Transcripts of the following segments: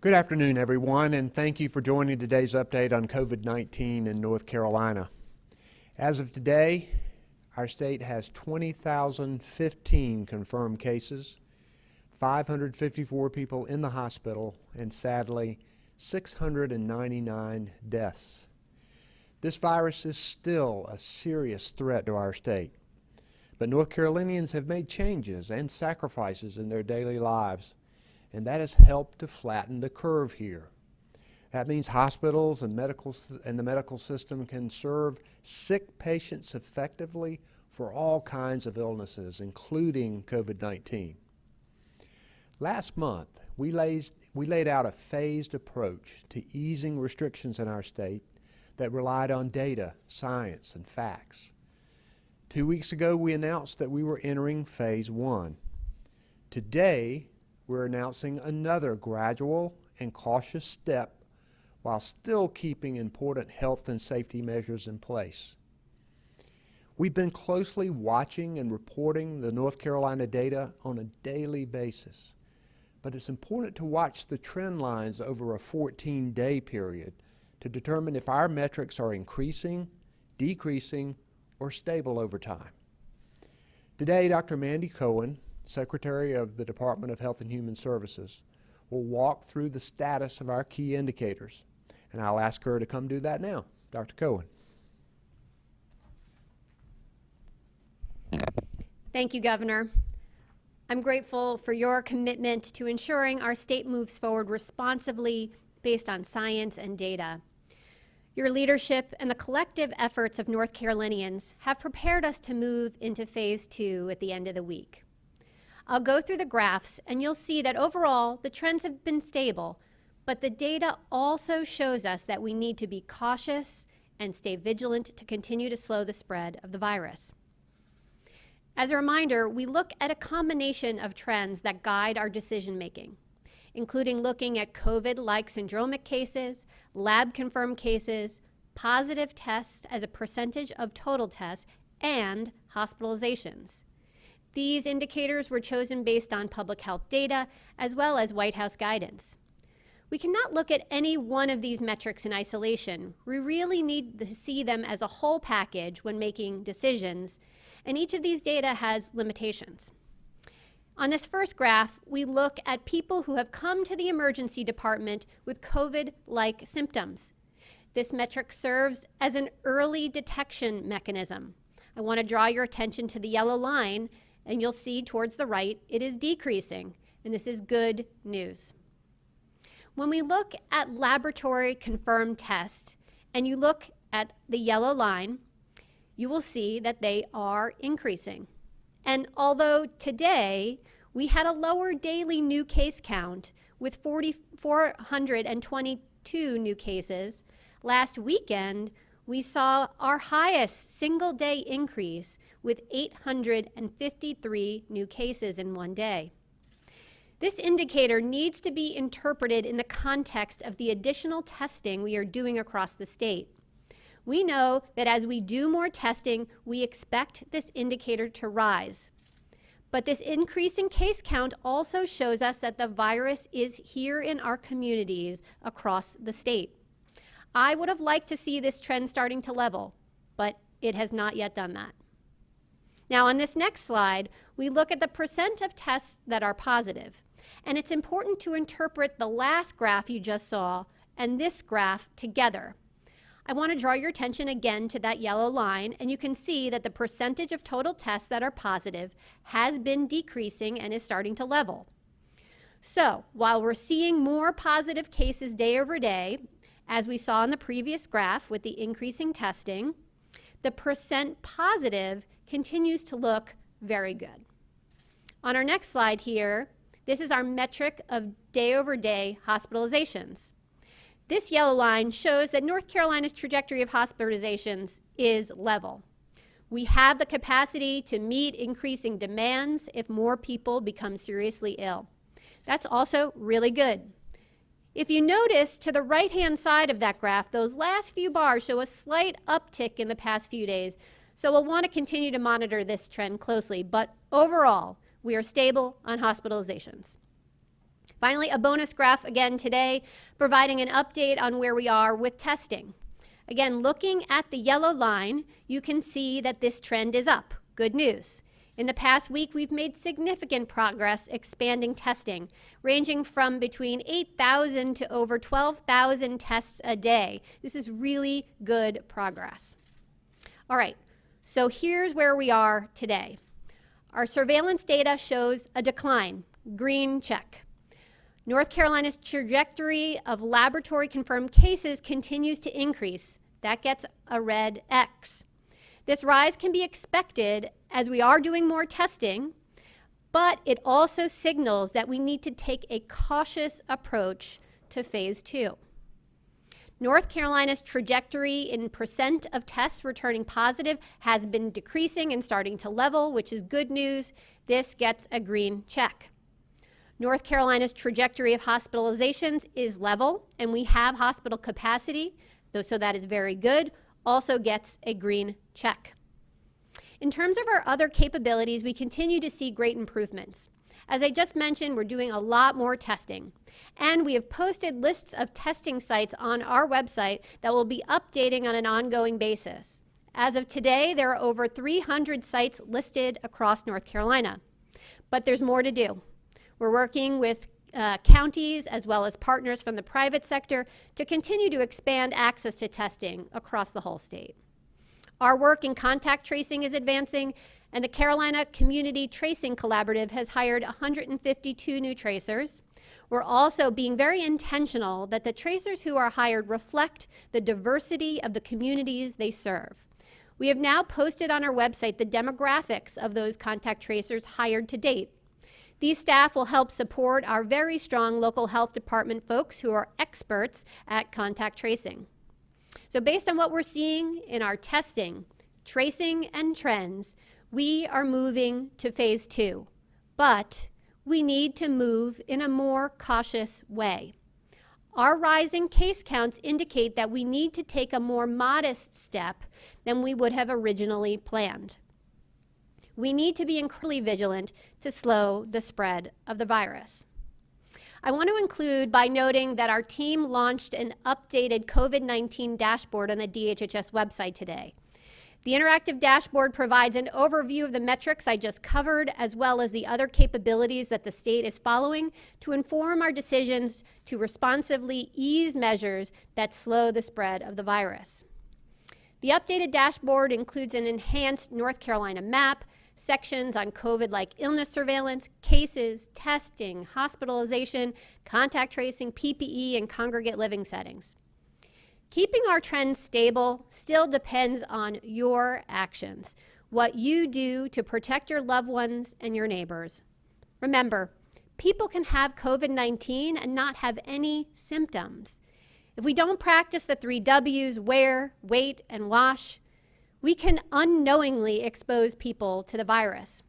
Good afternoon, everyone, and thank you for joining today's update on COVID-19 in North Carolina. As of today, our state has 20,015 confirmed cases, 554 people in the hospital, and sadly, 699 deaths. This virus is still a serious threat to our state, but North Carolinians have made changes and sacrifices in their daily lives, and that has helped to flatten the curve here. That means hospitals and the medical system can serve sick patients effectively for all kinds of illnesses, including COVID-19. Last month, we laid out a phased approach to easing restrictions in our state that relied on data, science, and facts. 2 weeks ago, we announced that we were entering phase 1. Today, we're announcing another gradual and cautious step while still keeping important health and safety measures in place. We've been closely watching and reporting the North Carolina data on a daily basis, but it's important to watch the trend lines over a 14-day period to determine if our metrics are increasing, decreasing, or stable over time. Today, Dr. Mandy Cohen, Secretary of the Department of Health and Human Services, will walk through the status of our key indicators, and I'll ask her to come do that now. Dr. Cohen. Thank you, Governor. I'm grateful for your commitment to ensuring our state moves forward responsibly based on science and data. Your leadership and the collective efforts of North Carolinians have prepared us to move into phase 2 at the end of the week. I'll go through the graphs and you'll see that overall the trends have been stable, but the data also shows us that we need to be cautious and stay vigilant to continue to slow the spread of the virus. As a reminder, we look at a combination of trends that guide our decision-making, including looking at COVID-like syndromic cases, lab-confirmed cases, positive tests as a percentage of total tests, and hospitalizations. These indicators were chosen based on public health data as well as White House guidance. We cannot look at any one of these metrics in isolation. We really need to see them as a whole package when making decisions, and each of these data has limitations. On this first graph, we look at people who have come to the emergency department with COVID-like symptoms. This metric serves as an early detection mechanism. I want to draw your attention to the yellow line, and you'll see towards the right, it is decreasing, and this is good news. When we look at laboratory confirmed tests, and you look at the yellow line, you will see that they are increasing. And although today we had a lower daily new case count with 422 new cases, last weekend we saw our highest single-day increase with 853 new cases in one day. This indicator needs to be interpreted in the context of the additional testing we are doing across the state. We know that as we do more testing, we expect this indicator to rise. But this increase in case count also shows us that the virus is here in our communities across the state. I would have liked to see this trend starting to level, but it has not yet done that. Now on this next slide, we look at the percent of tests that are positive. And it's important to interpret the last graph you just saw and this graph together. I want to draw your attention again to that yellow line, and you can see that the percentage of total tests that are positive has been decreasing and is starting to level. So while we're seeing more positive cases day over day, as we saw in the previous graph with the increasing testing, the percent positive continues to look very good. On our next slide here, this is our metric of day over day hospitalizations. This yellow line shows that North Carolina's trajectory of hospitalizations is level. We have the capacity to meet increasing demands if more people become seriously ill. That's also really good. If you notice to the right-hand side of that graph, those last few bars show a slight uptick in the past few days. So we'll want to continue to monitor this trend closely, but overall, we are stable on hospitalizations. Finally, a bonus graph again today, providing an update on where we are with testing. Again, looking at the yellow line, you can see that this trend is up. Good news. In the past week, we've made significant progress expanding testing, ranging from between 8,000 to over 12,000 tests a day. This is really good progress. All right, so here's where we are today. Our surveillance data shows a decline, green check. North Carolina's trajectory of laboratory-confirmed cases continues to increase. That gets a red X. This rise can be expected as we are doing more testing, but it also signals that we need to take a cautious approach to phase 2. North Carolina's trajectory in percent of tests returning positive has been decreasing and starting to level, which is good news. This gets a green check. North Carolina's trajectory of hospitalizations is level, and we have hospital capacity, so that is very good. Also gets a green check. In terms of our other capabilities, we continue to see great improvements. As I just mentioned, we're doing a lot more testing, and we have posted lists of testing sites on our website that will be updating on an ongoing basis. As of today, there are over 300 sites listed across North Carolina, but there's more to do. We're working with counties as well as partners from the private sector to continue to expand access to testing across the whole state. Our work in contact tracing is advancing, and the Carolina Community Tracing Collaborative has hired 152 new tracers. We're also being very intentional that the tracers who are hired reflect the diversity of the communities they serve. We have now posted on our website the demographics of those contact tracers hired to date. These staff will help support our very strong local health department folks who are experts at contact tracing. So based on what we're seeing in our testing, tracing, and trends, we are moving to phase 2, but we need to move in a more cautious way. Our rising case counts indicate that we need to take a more modest step than we would have originally planned. We need to be incredibly vigilant to slow the spread of the virus. I want to include by noting that our team launched an updated COVID-19 dashboard on the DHHS website today. The interactive dashboard provides an overview of the metrics I just covered, as well as the other capabilities that the state is following to inform our decisions to responsively ease measures that slow the spread of the virus. The updated dashboard includes an enhanced North Carolina map, sections on COVID-like illness surveillance, cases, testing, hospitalization, contact tracing, PPE, and congregate living settings. Keeping our trends stable still depends on your actions, what you do to protect your loved ones and your neighbors. Remember, people can have COVID-19 and not have any symptoms. If we don't practice the 3 W's, wear, wait, and wash, we can unknowingly expose people to the virus.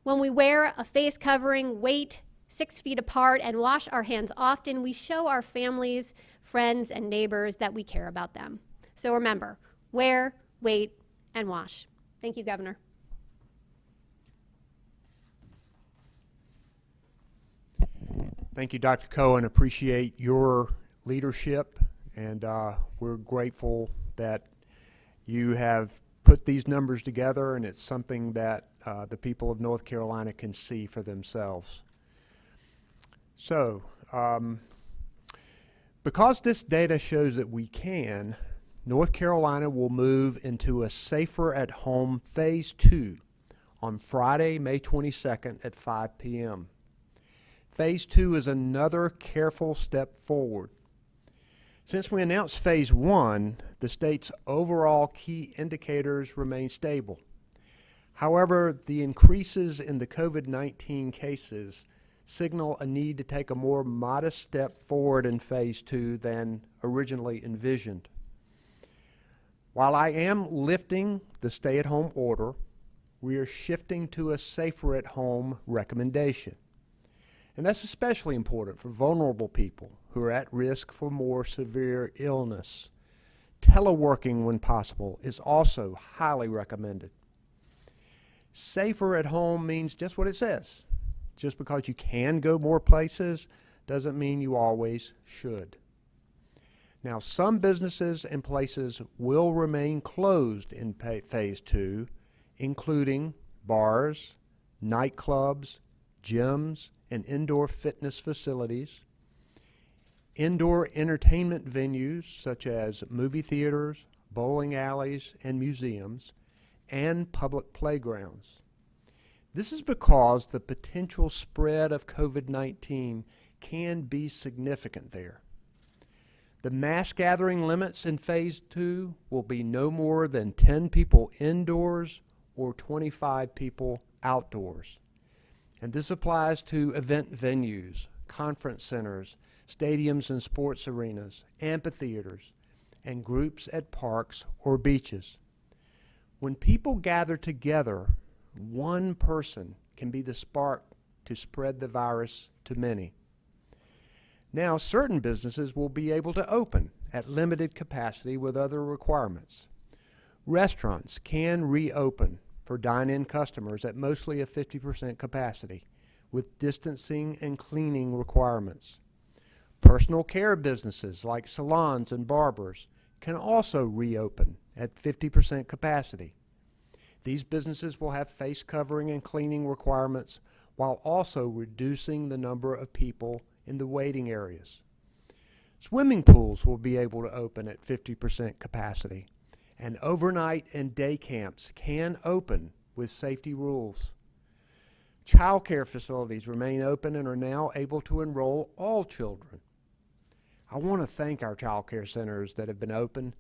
When we wear a face covering, wait 6 feet apart, and wash our hands often, we show our families, friends, and neighbors that we care about them. So remember, wear, wait, and wash. Thank you, Governor. Thank you, Dr. Cohen. Appreciate your leadership, and we're grateful that you have put these numbers together, and it's something that the people of North Carolina can see for themselves. So, because this data shows that we can, North Carolina will move into a safer at home phase 2 on Friday, May 22nd at 5 p.m. Phase 2 is another careful step forward. Since we announced phase 1, the state's overall key indicators remain stable. However, the increases in the COVID-19 cases signal a need to take a more modest step forward in phase 2 than originally envisioned. While I am lifting the stay-at-home order, we are shifting to a safer at home recommendation. And that's especially important for vulnerable people who are at risk for more severe illness. Teleworking, when possible, is also highly recommended. Safer at home means just what it says. Just because you can go more places doesn't mean you always should. Now, some businesses and places will remain closed in phase 2, including bars, nightclubs, gyms, and indoor fitness facilities, indoor entertainment venues such as movie theaters, bowling alleys, and museums, and public playgrounds. This is because the potential spread of COVID-19 can be significant there. The mass gathering limits in phase 2 will be no more than 10 people indoors or 25 people outdoors. And this applies to event venues, conference centers, stadiums and sports arenas, amphitheaters, and groups at parks or beaches. When people gather together, one person can be the spark to spread the virus to many. Now, certain businesses will be able to open at limited capacity with other requirements. Restaurants can reopen for dine-in customers at mostly a 50% capacity with distancing and cleaning requirements. Personal care businesses like salons and barbers can also reopen at 50% capacity. These businesses will have face covering and cleaning requirements while also reducing the number of people in the waiting areas. Swimming pools will be able to open at 50% capacity, and overnight and day camps can open with safety rules. Child care facilities remain open and are now able to enroll all children. I want to thank our child care centers that have been open.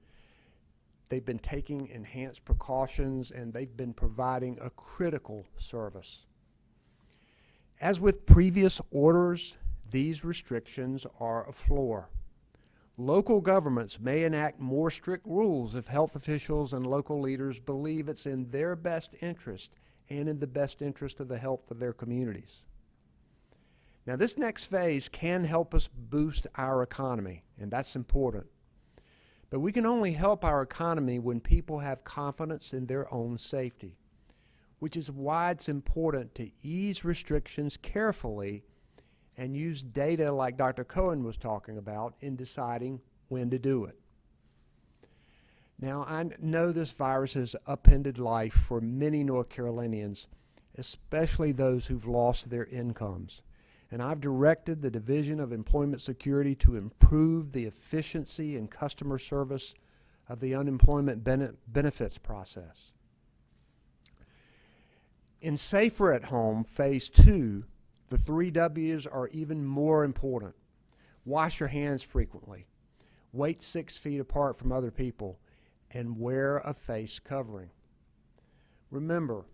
They've been taking enhanced precautions and they've been providing a critical service. As with previous orders, these restrictions are a floor. Local governments may enact more strict rules if health officials and local leaders believe it's in their best interest and in the best interest of the health of their communities. Now, this next phase can help us boost our economy, and that's important. But we can only help our economy when people have confidence in their own safety, which is why it's important to ease restrictions carefully and use data like Dr. Cohen was talking about in deciding when to do it. Now, I know this virus has upended life for many North Carolinians, especially those who've lost their incomes. And I've directed the Division of Employment Security to improve the efficiency and customer service of the unemployment benefits process. In Safer at Home, Phase 2, the 3 W's are even more important. Wash your hands frequently, wait 6 feet apart from other people, and wear a face covering. Remember,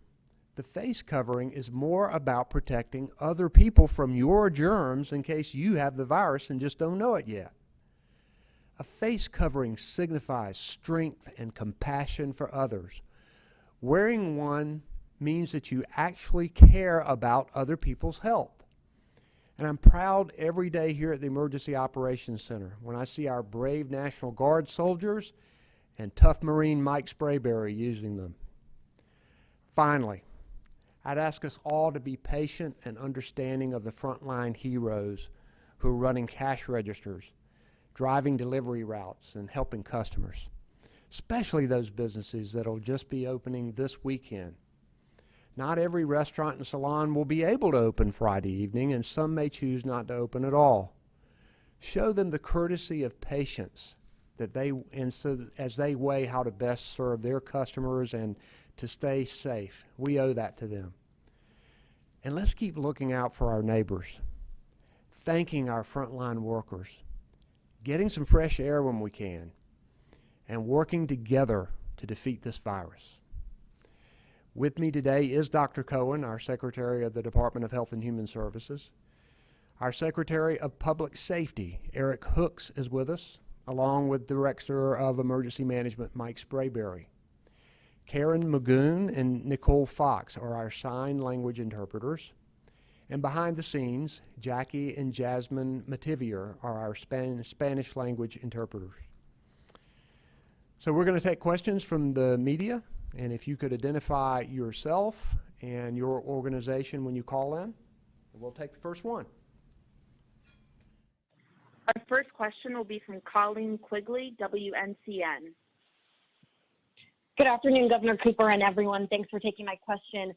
the face covering is more about protecting other people from your germs in case you have the virus and just don't know it yet. A face covering signifies strength and compassion for others. Wearing one means that you actually care about other people's health. And I'm proud every day here at the Emergency Operations Center when I see our brave National Guard soldiers and tough Marine Mike Sprayberry using them. Finally, I'd ask us all to be patient and understanding of the frontline heroes who are running cash registers, driving delivery routes, and helping customers, especially those businesses that'll just be opening this weekend. Not every restaurant and salon will be able to open Friday evening, and some may choose not to open at all. Show them the courtesy of patience as they weigh how to best serve their customers and to stay safe. We owe that to them. And let's keep looking out for our neighbors, thanking our frontline workers, getting some fresh air when we can, and working together to defeat this virus. With me today is Dr. Cohen, our Secretary of the Department of Health and Human Services. Our Secretary of Public Safety, Eric Hooks, is with us, along with Director of Emergency Management, Mike Sprayberry. Karen Magoon and Nicole Fox are our sign language interpreters. And behind the scenes, Jackie and Jasmine Mativier are our Spanish language interpreters. So we're going to take questions from the media, and if you could identify yourself and your organization when you call in, we'll take the first one. first question will be from Colleen Quigley, WNCN. Good afternoon, Governor Cooper and everyone. Thanks for taking my question.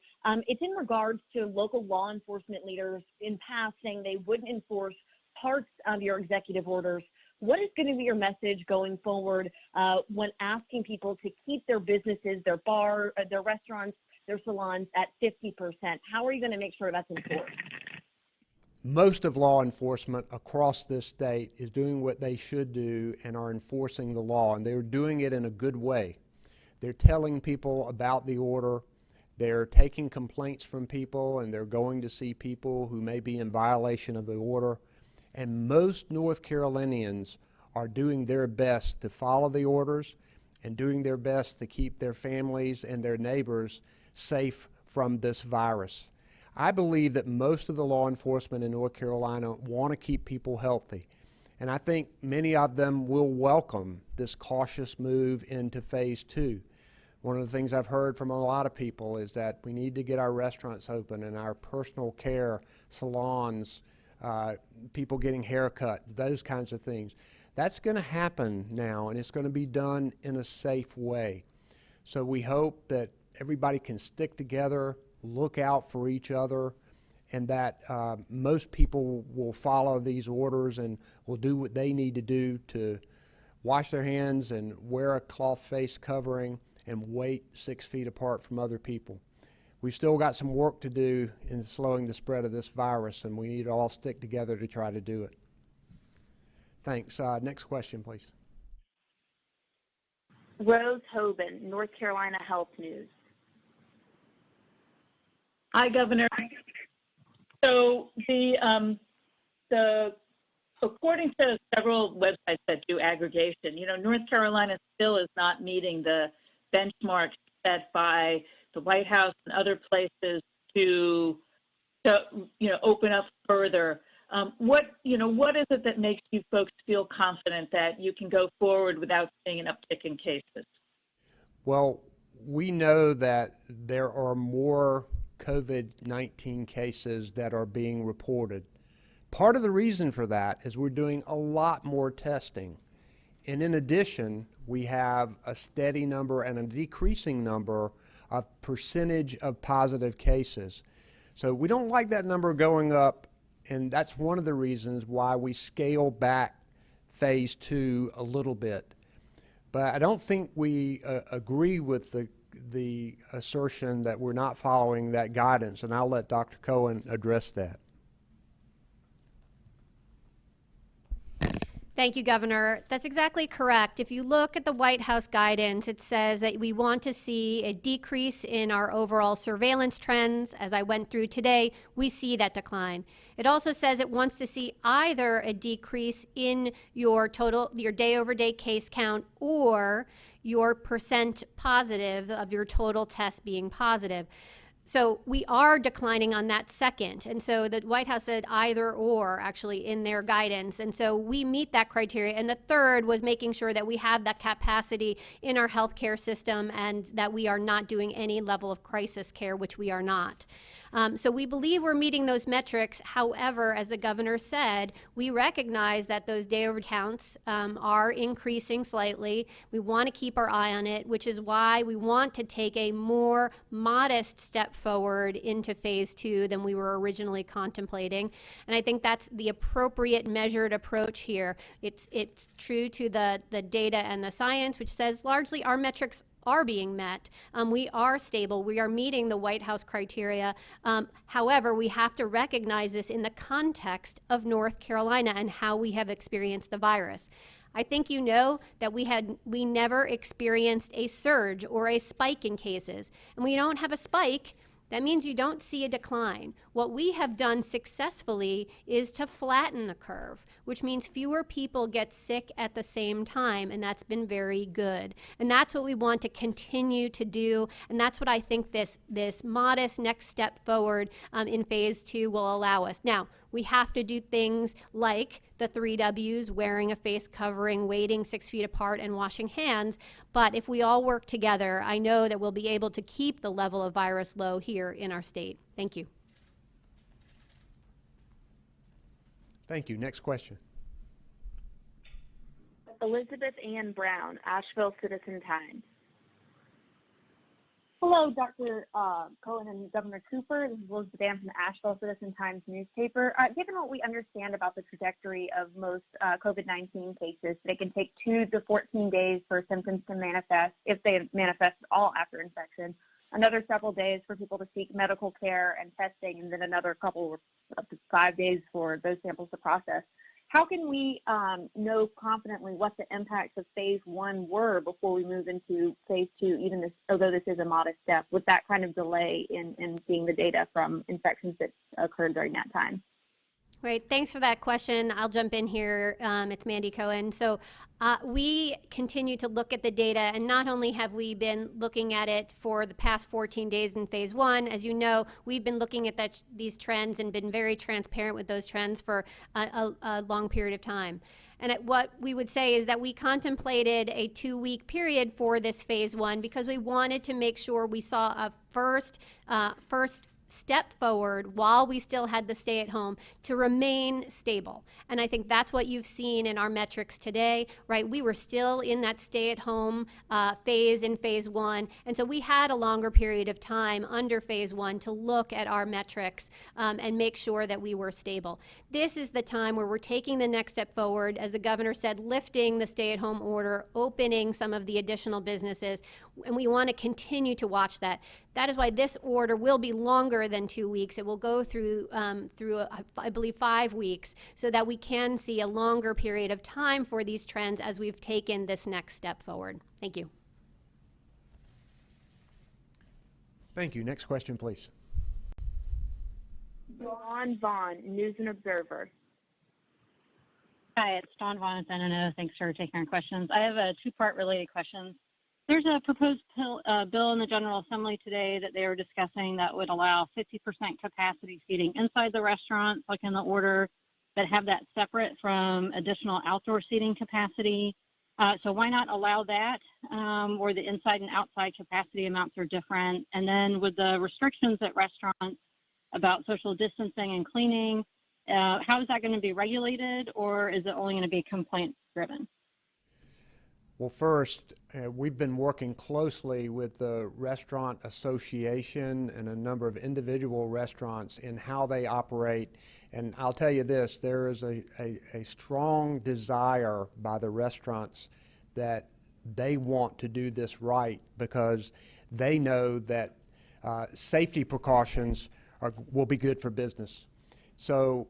It's in regards to local law enforcement leaders in past saying they wouldn't enforce parts of your executive orders. What is going to be your message going forward when asking people to keep their businesses, their bar, their restaurants, their salons at 50%? How are you going to make sure that's enforced? Most of law enforcement across this state is doing what they should do and are enforcing the law, and they're doing it in a good way. They're telling people about the order, they're taking complaints from people, and they're going to see people who may be in violation of the order. And most North Carolinians are doing their best to follow the orders and doing their best to keep their families and their neighbors safe from this virus. I believe that most of the law enforcement in North Carolina want to keep people healthy. And I think many of them will welcome this cautious move into phase 2. One of the things I've heard from a lot of people is that we need to get our restaurants open and our personal care salons, people getting haircut, those kinds of things. That's going to happen now, and it's going to be done in a safe way. So we hope that everybody can stick together, look out for each other, and that most people will follow these orders and will do what they need to do to wash their hands and wear a cloth face covering and wait 6 feet apart from other people. We've still got some work to do in slowing the spread of this virus, and we need to all stick together to try to do it. Thanks. Next question, please. Rose Hoban, North Carolina Health News. Hi, Governor. So according to several websites that do aggregation, North Carolina still is not meeting the benchmarks set by the White House and other places to open up further. What is it that makes you folks feel confident that you can go forward without seeing an uptick in cases? Well, we know that there are more COVID-19 cases that are being reported. Part of the reason for that is we're doing a lot more testing. And in addition, we have a steady number and a decreasing number of percentage of positive cases. So we don't like that number going up, and that's one of the reasons why we scale back phase 2 a little bit. But I don't think we agree with the assertion that we're not following that guidance, and I'll let Dr. Cohen address that. Thank you, Governor. That's exactly correct. If you look at the White House guidance, it says that we want to see a decrease in our overall surveillance trends. As I went through today, we see that decline. It also says it wants to see either a decrease in your day-over-day case count or your percent positive of your total test being positive. So we are declining on that second. And so the White House said either or actually in their guidance. And so we meet that criteria. And the third was making sure that we have that capacity in our healthcare system and that we are not doing any level of crisis care, which we are not. So we believe we're meeting those metrics. However, as the governor said, we recognize that those day-over counts are increasing slightly. We want to keep our eye on it, which is why we want to take a more modest step forward into phase 2 than we were originally contemplating. And I think that's the appropriate measured approach here. It's true to the data and the science, which says largely our metrics are being met. We are stable. We are meeting the White House criteria. However, we have to recognize this in the context of North Carolina and how we have experienced the virus. I think you know that we never experienced a surge or a spike in cases. And when you don't have a spike, that means you don't see a decline. What we have done successfully is to flatten the curve, which means fewer people get sick at the same time, and that's been very good. And that's what we want to continue to do, and that's what I think this modest next step forward in phase 2 will allow us. Now, we have to do things like the 3 W's, wearing a face covering, waiting 6 feet apart, and washing hands. But if we all work together, I know that we'll be able to keep the level of virus low here in our state. Thank you. Thank you. Next question. Elizabeth Ann Brown, Asheville Citizen Times. Hello, Dr. Cohen and Governor Cooper. This is Elizabeth Ann from the Asheville Citizen Times newspaper. Given what we understand about the trajectory of most COVID-19 cases, they can take 2 to 14 days for symptoms to manifest, if they manifest at all after infection, another several days for people to seek medical care and testing, and then another couple up to 5 days for those samples to process. How can we know confidently what the impacts of phase 1 were before we move into phase 2, even this, although this is a modest step, with that kind of delay in seeing the data from infections that occurred during that time? Great, thanks for that question. I'll jump in here. It's Mandy Cohen. So we continue to look at the data, and not only have we been looking at it for the past 14 days in phase 1, as you know, we've been looking at these trends and been very transparent with those trends for a long period of time. And what we would say is that we contemplated a 2-week period for this phase 1 because we wanted to make sure we saw a first step forward while we still had the stay at home to remain stable. And I think that's what you've seen in our metrics today, right? We were still in that stay at home phase in phase 1. And so we had a longer period of time under phase 1 to look at our metrics and make sure that we were stable. This is the time where we're taking the next step forward, as the governor said, lifting the stay at home order, opening some of the additional businesses, and we want to continue to watch that. That is why this order will be longer than 2 weeks. It will go through, I believe, 5 weeks, so that we can see a longer period of time for these trends as we've taken this next step forward. Thank you. Thank you. Next question, please. Dawn Vaughn, News and Observer. Hi, it's Dawn Vaughn at NNO. Thanks for taking our questions. I have a 2-part related question. There's a proposed bill in the General Assembly today that they were discussing that would allow 50% capacity seating inside the restaurants, like in the order, but have that separate from additional outdoor seating capacity. So why not allow that, where the inside and outside capacity amounts are different? And then with the restrictions at restaurants about social distancing and cleaning, how is that going to be regulated, or is it only going to be complaint driven? Well, first, we've been working closely with the Restaurant Association and a number of individual restaurants in how they operate. And I'll tell you this, there is a strong desire by the restaurants that they want to do this right because they know that safety precautions will be good for business. So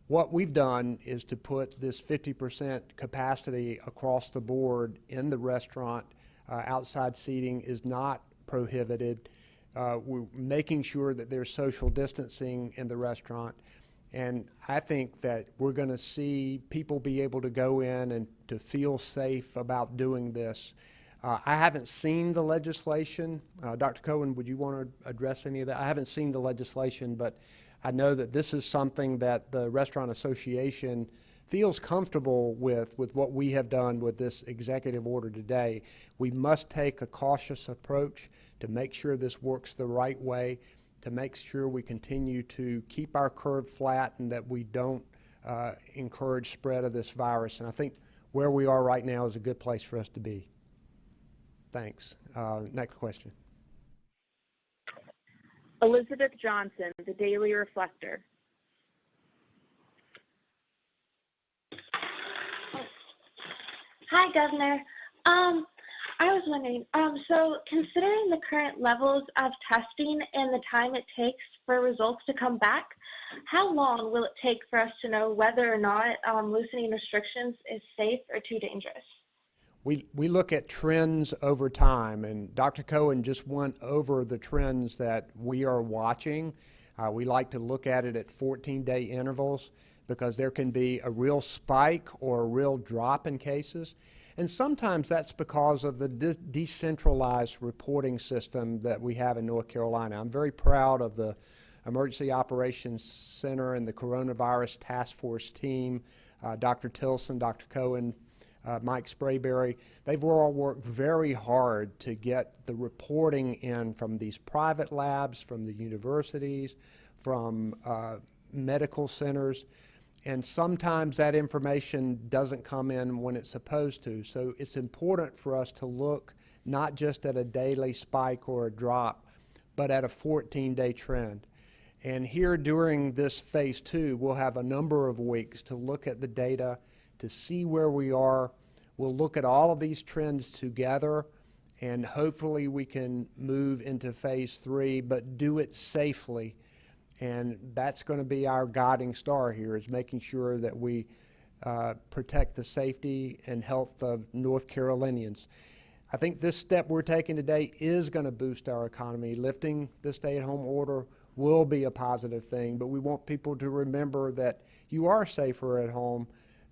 what we've done is to put this 50% capacity across the board in the restaurant. Outside seating is not prohibited. We're making sure that there's social distancing in the restaurant. And I think that we're going to see people be able to go in and to feel safe about doing this. I haven't seen the legislation. Dr. Cohen, would you want to address any of that? I haven't seen the legislation, but I know that this is something that the Restaurant Association feels comfortable with what we have done with this executive order today. We must take a cautious approach to make sure this works the right way, to make sure we continue to keep our curve flat and that we don't encourage spread of this virus. And I think where we are right now is a good place for us to be. Thanks. Next question. Elizabeth Johnson, The Daily Reflector. Hi, Governor. I was wondering, so considering the current levels of testing and the time it takes for results to come back, how long will it take for us to know whether or not loosening restrictions is safe or too dangerous? We look at trends over time, and Dr. Cohen just went over the trends that we are watching. We like to look at it at 14-day intervals because there can be a real spike or a real drop in cases. And sometimes that's because of the decentralized reporting system that we have in North Carolina. I'm very proud of the Emergency Operations Center and the Coronavirus Task Force team, Dr. Tilson, Dr. Cohen, Mike Sprayberry. They've all worked very hard to get the reporting in from these private labs, from the universities, from medical centers. And sometimes that information doesn't come in when it's supposed to. So it's important for us to look not just at a daily spike or a drop, but at a 14-day trend. And here during this phase 2, we'll have a number of weeks to look at the data, to see where we are. We'll look at all of these trends together, and hopefully we can move into phase 3, but do it safely. And that's going to be our guiding star here, is making sure that we protect the safety and health of North Carolinians. I think this step we're taking today is going to boost our economy. Lifting the stay-at-home order will be a positive thing, but we want people to remember that you are safer at home,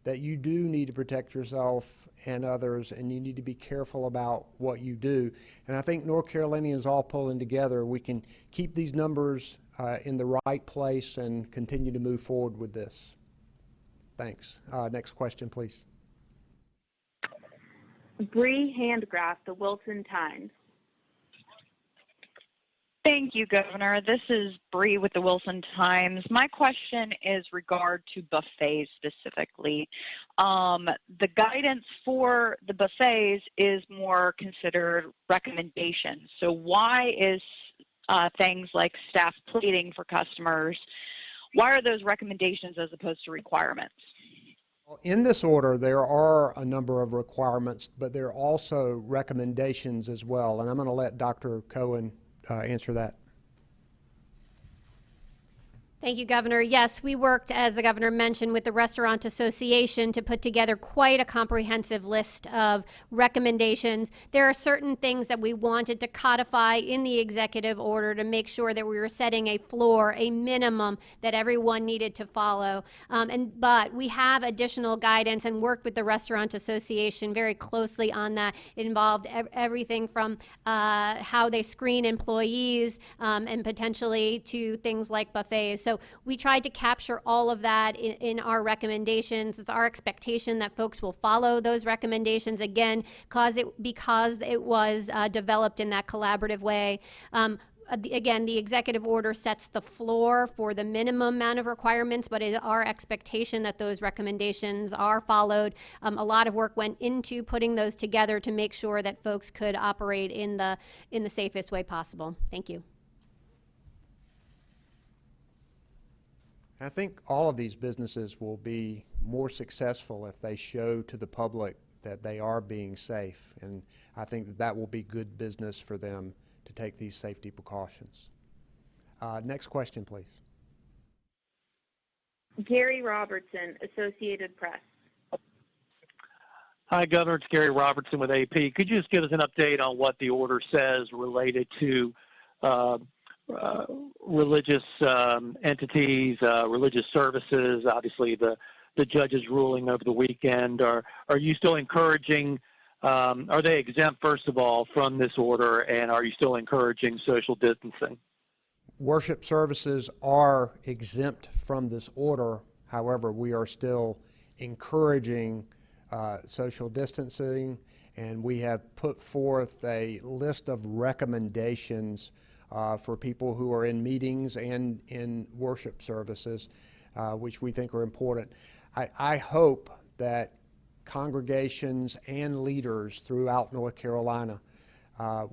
that you do need to protect yourself and others, and you need to be careful about what you do. And I think North Carolinians all pulling together, we can keep these numbers in the right place and continue to move forward with this. Thanks. Next question, please. Bree Handgraf, the Wilson Times. Thank you, Governor. This is Bree with the Wilson Times. My question is regard to buffets specifically. The guidance for the buffets is more considered recommendations. So why is things like staff plating for customers, why are those recommendations as opposed to requirements? In this order, there are a number of requirements, but there are also recommendations as well. And I'm going to let Dr. Cohen answer that. Thank you, Governor. Yes, we worked, as the Governor mentioned, with the Restaurant Association to put together quite a comprehensive list of recommendations. There are certain things that we wanted to codify in the executive order to make sure that we were setting a floor, a minimum that everyone needed to follow. But we have additional guidance and worked with the Restaurant Association very closely on that. It involved everything from how they screen employees and potentially to things like buffets. So we tried to capture all of that in our recommendations. It's our expectation that folks will follow those recommendations, again, because it was developed in that collaborative way. Again, the executive order sets the floor for the minimum amount of requirements, but it is our expectation that those recommendations are followed. A lot of work went into putting those together to make sure that folks could operate in the safest way possible. Thank you. I think all of these businesses will be more successful if they show to the public that they are being safe, and I think that that will be good business for them to take these safety precautions. Next question, please. Gary Robertson, Associated Press. Hi, Governor. It's Gary Robertson with AP. Could you just give us an update on what the order says related to religious entities, religious services? Obviously, the judge's ruling over the weekend. Are you still encouraging, are they exempt, first of all, from this order, and are you still encouraging social distancing? Worship services are exempt from this order. However, we are still encouraging social distancing, and we have put forth a list of recommendations for people who are in meetings and in worship services, which we think are important. I hope that congregations and leaders throughout North Carolina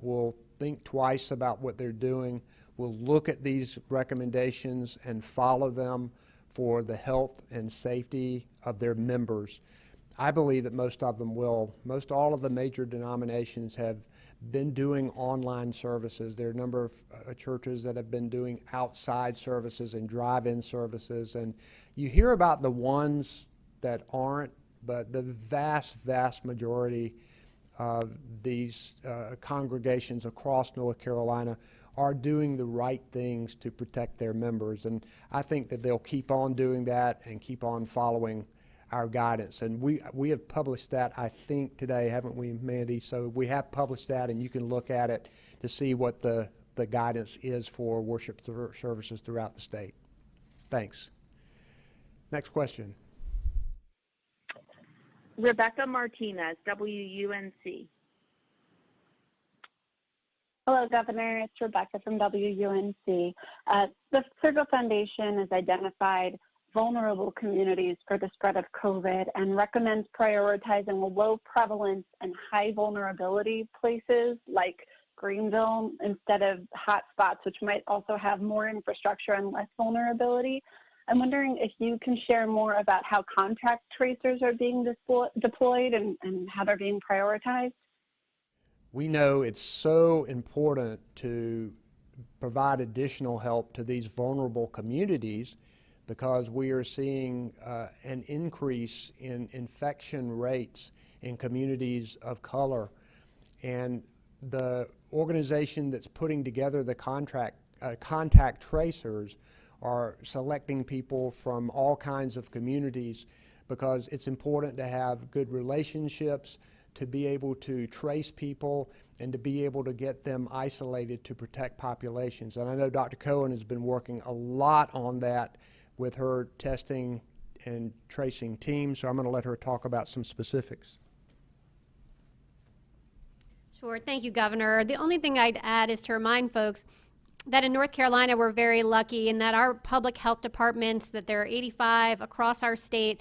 will think twice about what they're doing, will look at these recommendations and follow them for the health and safety of their members. I believe that most of them will. Most all of the major denominations have been doing online services. There are a number of churches that have been doing outside services and drive-in services, and you hear about the ones that aren't, but the vast majority of these congregations across North Carolina are doing the right things to protect their members, and I think that they'll keep on doing that and keep on following our guidance. And we have published that, I think, today, haven't we, Mandy? So we have published that, and you can look at it to see what the guidance is for worship services throughout the state. Thanks. Next question. Rebecca Martinez, WUNC. Hello, Governor. It's Rebecca from WUNC. The Federal Foundation has identified vulnerable communities for the spread of COVID and recommends prioritizing low prevalence and high vulnerability places like Greenville instead of hotspots, which might also have more infrastructure and less vulnerability. I'm wondering if you can share more about how contact tracers are being deployed and how they're being prioritized. We know it's so important to provide additional help to these vulnerable communities because we are seeing an increase in infection rates in communities of color. And the organization that's putting together the contact tracers are selecting people from all kinds of communities because it's important to have good relationships, to be able to trace people, and to be able to get them isolated to protect populations. And I know Dr. Cohen has been working a lot on that with her testing and tracing team, so I'm going to let her talk about some specifics. Sure, thank you, Governor. The only thing I'd add is to remind folks that in North Carolina, we're very lucky in that our public health departments, that there are 85 across our state,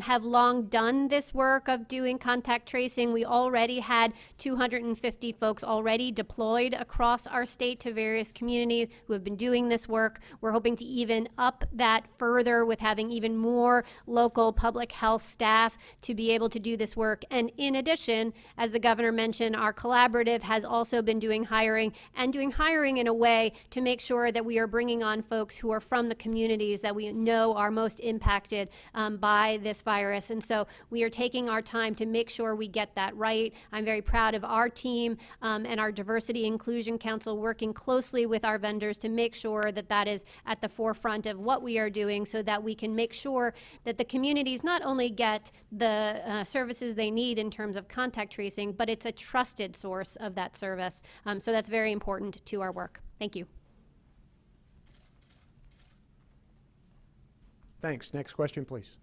have long done this work of doing contact tracing. We already had 250 folks already deployed across our state to various communities who have been doing this work. We're hoping to even up that further with having even more local public health staff to be able to do this work. And in addition, as the governor mentioned, our collaborative has also been doing hiring in a way to make sure that we are bringing on folks who are from the communities that we know are most impacted by this virus. And so we are taking our time to make sure we get that right. I'm very proud of our team and our Diversity Inclusion Council working closely with our vendors to make sure that that is at the forefront of what we are doing so that we can make sure that the communities not only get the services they need in terms of contact tracing, but it's a trusted source of that service. So that's very important to our work. Thank you. Thanks. Next question, please.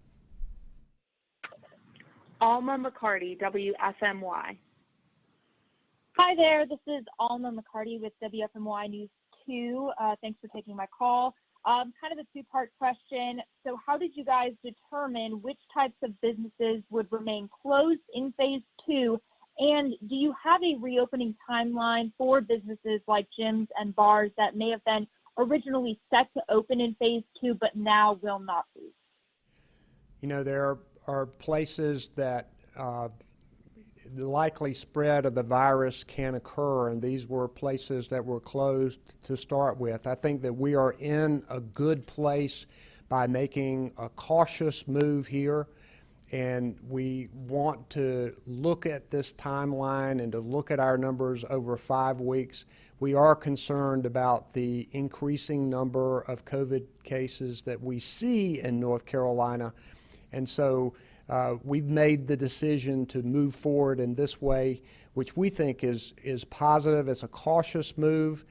Alma McCarty, WFMY. Hi there, this is Alma McCarty with WFMY News 2. Thanks for taking my call. Kind of a two-part question. So how did you guys determine which types of businesses would remain closed in phase 2? And do you have a reopening timeline for businesses like gyms and bars that may have been originally set to open in phase 2 but now will not be? You know, there are places that the likely spread of the virus can occur, and these were places that were closed to start with. I think that we are in a good place by making a cautious move here, and we want to look at this timeline and to look at our numbers over 5 weeks. We are concerned about the increasing number of COVID cases that we see in North Carolina, and so we've made the decision to move forward in this way, which we think is positive. It's a cautious move,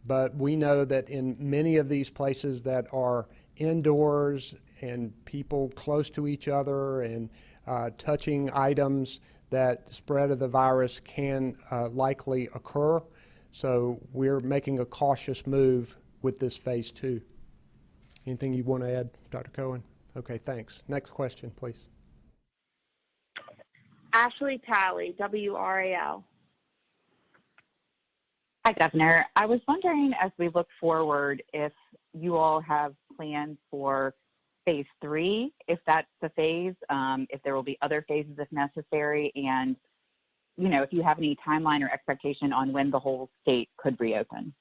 but we know that in many of these places that are indoors and people close to each other and touching items, that spread of the virus can likely occur. So we're making a cautious move with this phase 2. Anything you want to add, Dr. Cohen? Okay, thanks. Next question, please. Ashley Talley, WRAL. Hi, Governor. I was wondering, as we look forward, if you all have plans for phase 3, if that's the phase, if there will be other phases if necessary, and you know, if you have any timeline or expectation on when the whole state could reopen.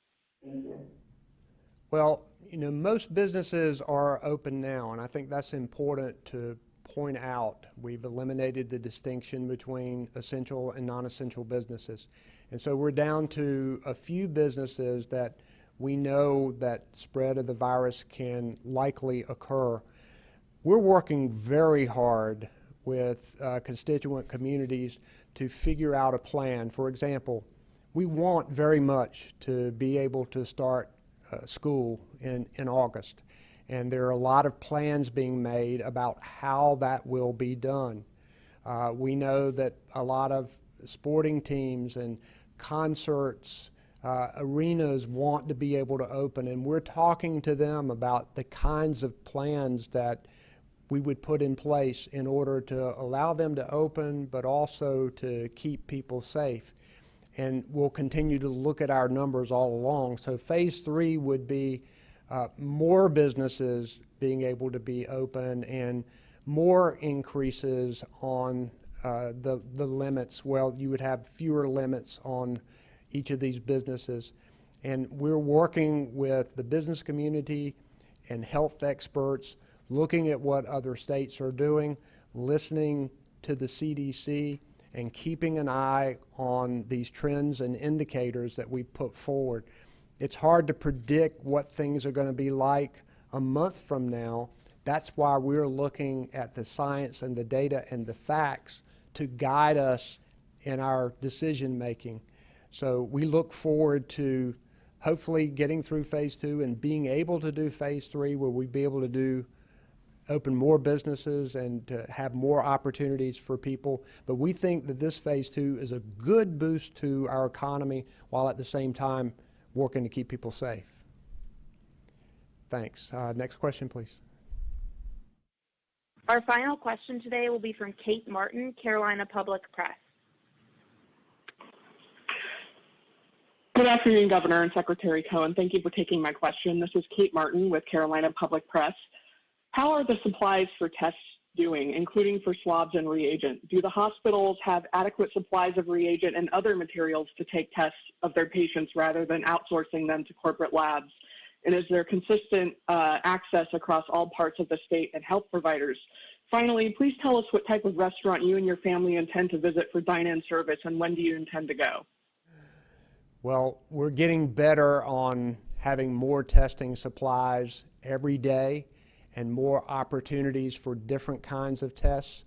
Well, you know, most businesses are open now, and I think that's important to point out. We've eliminated the distinction between essential and non-essential businesses. And so we're down to a few businesses that we know that spread of the virus can likely occur. We're working very hard with constituent communities to figure out a plan. For example, we want very much to be able to start school in August. And there are a lot of plans being made about how that will be done. We know that a lot of sporting teams and concerts, arenas want to be able to open, and we're talking to them about the kinds of plans that we would put in place in order to allow them to open, but also to keep people safe. And we'll continue to look at our numbers all along. So phase 3 would be more businesses being able to be open and more increases on the limits. Well, you would have fewer limits on each of these businesses. And we're working with the business community and health experts, looking at what other states are doing, listening to the CDC, and keeping an eye on these trends and indicators that we put forward. It's hard to predict what things are going to be like a month from now. That's why we're looking at the science and the data and the facts to guide us in our decision making. So we look forward to hopefully getting through phase 2 and being able to do phase 3, where we'd be able to open more businesses and to have more opportunities for people. But we think that this phase 2 is a good boost to our economy while at the same time working to keep people safe. Thanks. Next question, please. Our final question today will be from Kate Martin, Carolina Public Press. Good afternoon, Governor and Secretary Cohen. Thank you for taking my question. This is Kate Martin with Carolina Public Press. How are the supplies for tests doing, including for swabs and reagent? Do the hospitals have adequate supplies of reagent and other materials to take tests of their patients rather than outsourcing them to corporate labs? And is there consistent access across all parts of the state and health providers? Finally, please tell us what type of restaurant you and your family intend to visit for dine-in service, and when do you intend to go? Well, we're getting better on having more testing supplies every day and more opportunities for different kinds of tests.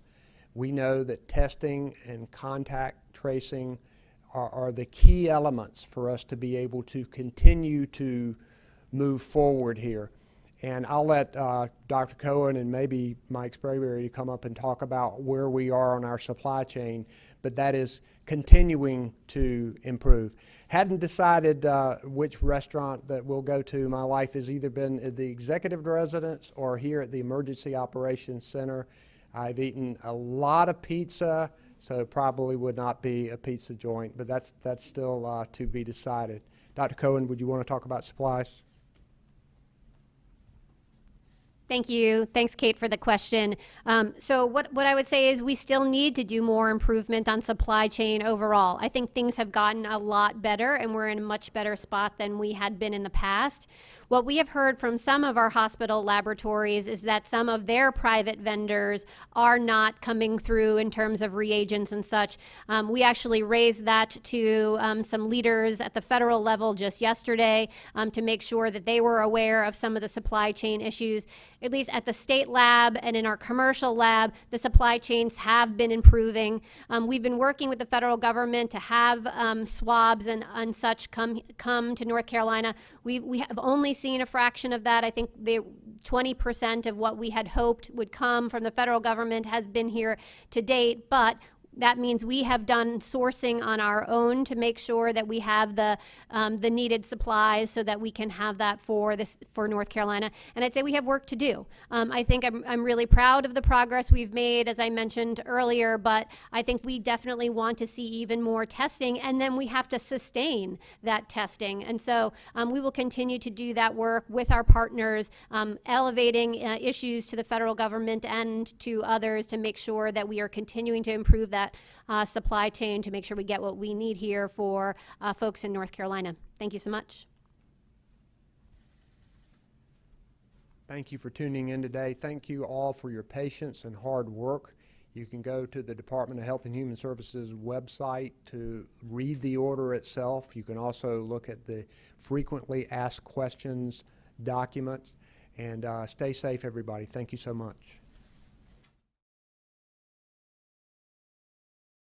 We know that testing and contact tracing are the key elements for us to be able to continue to move forward here. And I'll let Dr. Cohen and maybe Mike Sprayberry come up and talk about where we are on our supply chain, but that is continuing to improve. Hadn't decided which restaurant that we'll go to. My life has either been at the executive residence or here at the Emergency Operations Center. I've eaten a lot of pizza, so it probably would not be a pizza joint, but that's still to be decided. Dr. Cohen, would you want to talk about supplies? Thank you. Thanks, Kate, for the question. So what I would say is we still need to do more improvement on supply chain overall. I think things have gotten a lot better and we're in a much better spot than we had been in the past. What we have heard from some of our hospital laboratories is that some of their private vendors are not coming through in terms of reagents and such. We actually raised that to some leaders at the federal level just yesterday to make sure that they were aware of some of the supply chain issues. At least at the state lab and in our commercial lab, the supply chains have been improving. We've been working with the federal government to have swabs and such come to North Carolina. We have only seen a fraction of that. I think 20% of what we had hoped would come from the federal government has been here to date, but that means we have done sourcing on our own to make sure that we have the needed supplies so that we can have that for North Carolina. And I'd say we have work to do. I think I'm really proud of the progress we've made, as I mentioned earlier, but I think we definitely want to see even more testing, and then we have to sustain that testing. And so we will continue to do that work with our partners, elevating issues to the federal government and to others to make sure that we are continuing to improve that supply chain to make sure we get what we need here for folks in North Carolina. Thank you so much. Thank you for tuning in today. Thank you all for your patience and hard work. You can go to the Department of Health and Human Services website to read the order itself. You can also look at the frequently asked questions documents. And stay safe, everybody. Thank you so much.